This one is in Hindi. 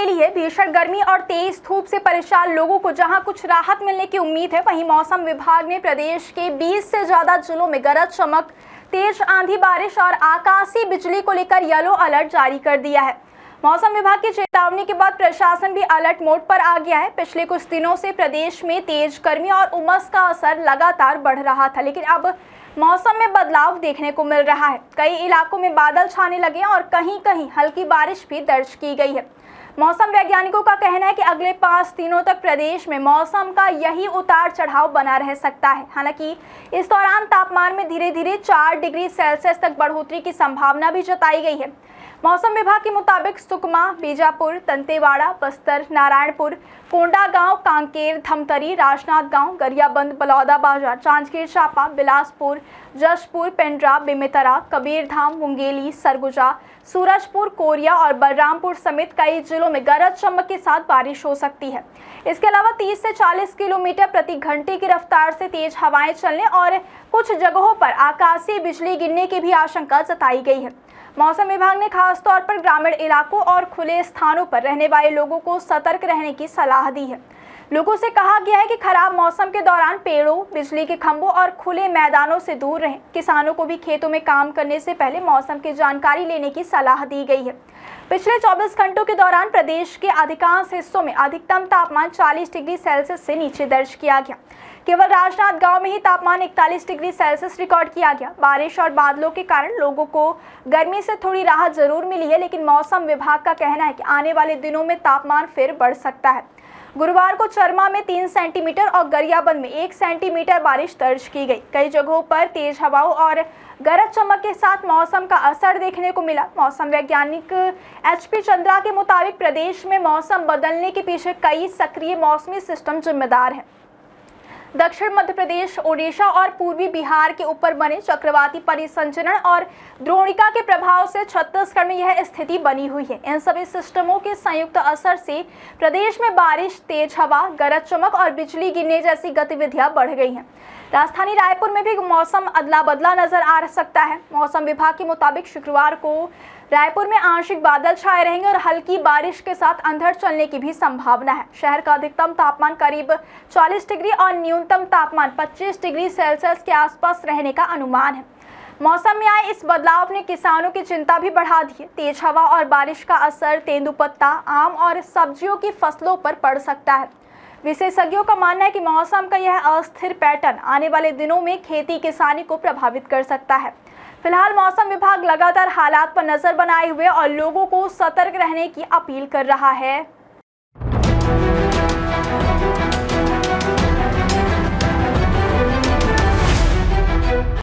ले ली है। भीषण गर्मी और तेज धूप से परेशान लोगों को जहां कुछ राहत मिलने की उम्मीद है, वहीं मौसम विभाग ने प्रदेश के 20 से ज्यादा जिलों में गरज चमक, तेज आंधी, बारिश और आकाशीय बिजली को लेकर येलो अलर्ट जारी कर दिया है। मौसम विभाग की चेतावनी के बाद प्रशासन भी अलर्ट मोड पर आ गया है। पिछले कुछ दिनों से प्रदेश में तेज गर्मी और उमस का असर लगातार बढ़ रहा था, लेकिन अब मौसम में बदलाव देखने को मिल रहा है। कई इलाकों में बादल छाने लगे और कहीं कहीं हल्की बारिश भी दर्ज की गई है। मौसम वैज्ञानिकों का कहना है कि अगले 5 दिनों तक प्रदेश में मौसम का यही उतार चढ़ाव बना रह सकता है। हालांकि इस दौरान तापमान में धीरे धीरे 4 डिग्री सेल्सियस तक बढ़ोतरी की संभावना भी जताई गई है। मौसम विभाग के मुताबिक सुकमा, बीजापुर, दंतेवाड़ा, बस्तर, नारायणपुर, कोंडागांव, कांकेर, धमतरी, राजनांदगांव, गरियाबंद, बलौदाबाजार, जांजगीर चांपा, बिलासपुर, जशपुर, पेंड्रा, बेमेतरा, कबीरधाम, मुंगेली, सरगुजा, सूरजपुर, कोरिया और बलरामपुर समेत कई जिलों में गरज चमक के साथ बारिश हो सकती है। इसके अलावा 30 से 40 किलोमीटर प्रति घंटे की रफ्तार से तेज हवाएं चलने और कुछ जगहों पर आकाशीय बिजली गिरने की भी आशंका जताई गई है। मौसम विभाग ने खासतौर पर ग्रामीण इलाकों और खुले स्थानों पर रहने वाले लोगों को सतर्क रहने की सलाह दी है। लोगों से कहा गया है कि खराब मौसम के दौरान पेड़ों, बिजली के खंभों और खुले मैदानों से दूर रहें। किसानों को भी खेतों में काम करने से पहले मौसम की जानकारी लेने की सलाह दी गई है। पिछले 24 घंटों के दौरान प्रदेश के अधिकांश हिस्सों में अधिकतम तापमान 40 डिग्री सेल्सियस से नीचे दर्ज किया गया। केवल राजनांदगांव में ही तापमान 41 डिग्री सेल्सियस रिकॉर्ड किया गया। बारिश और बादलों के कारण लोगों को गर्मी से थोड़ी राहत जरूर मिली है, लेकिन मौसम विभाग का कहना है कि आने वाले दिनों में तापमान फिर बढ़ सकता है। गुरुवार को चरमा में 3 सेंटीमीटर और गरियाबंद में 1 सेंटीमीटर बारिश दर्ज की गई। कई जगहों पर तेज हवाओं और गरज चमक के साथ मौसम का असर देखने को मिला। मौसम वैज्ञानिक HP चंद्रा के मुताबिक प्रदेश में मौसम बदलने के पीछे कई सक्रिय मौसमी सिस्टम जिम्मेदार हैं। दक्षिण मध्य प्रदेश, ओडिशा और पूर्वी बिहार के ऊपर बने चक्रवाती परिसंचरण और द्रोणिका के प्रभाव से छत्तीसगढ़ में यह स्थिति बनी हुई है। इन सभी सिस्टमों के संयुक्त असर से प्रदेश में बारिश, तेज हवा, गरज चमक और बिजली गिरने जैसी गतिविधियां बढ़ गई हैं। राजधानी रायपुर में भी मौसम अदला बदला नजर आ सकता है। मौसम विभाग के मुताबिक शुक्रवार को रायपुर में आंशिक बादल छाए रहेंगे और हल्की बारिश के साथ अंधड़ चलने की भी संभावना है। शहर का अधिकतम तापमान करीब 40 डिग्री और न्यूनतम तापमान 25 डिग्री सेल्सियस के आसपास रहने का अनुमान है। मौसम में आए इस बदलाव ने किसानों की चिंता भी बढ़ा दी है। तेज हवा और बारिश का असर तेंदुपत्ता, आम और सब्जियों की फसलों पर पड़ सकता है। विशेषज्ञों का मानना है कि मौसम का यह अस्थिर पैटर्न आने वाले दिनों में खेती किसानी को प्रभावित कर सकता है। फिलहाल मौसम विभाग लगातार हालात पर नजर बनाए हुए और लोगों को सतर्क रहने की अपील कर रहा है।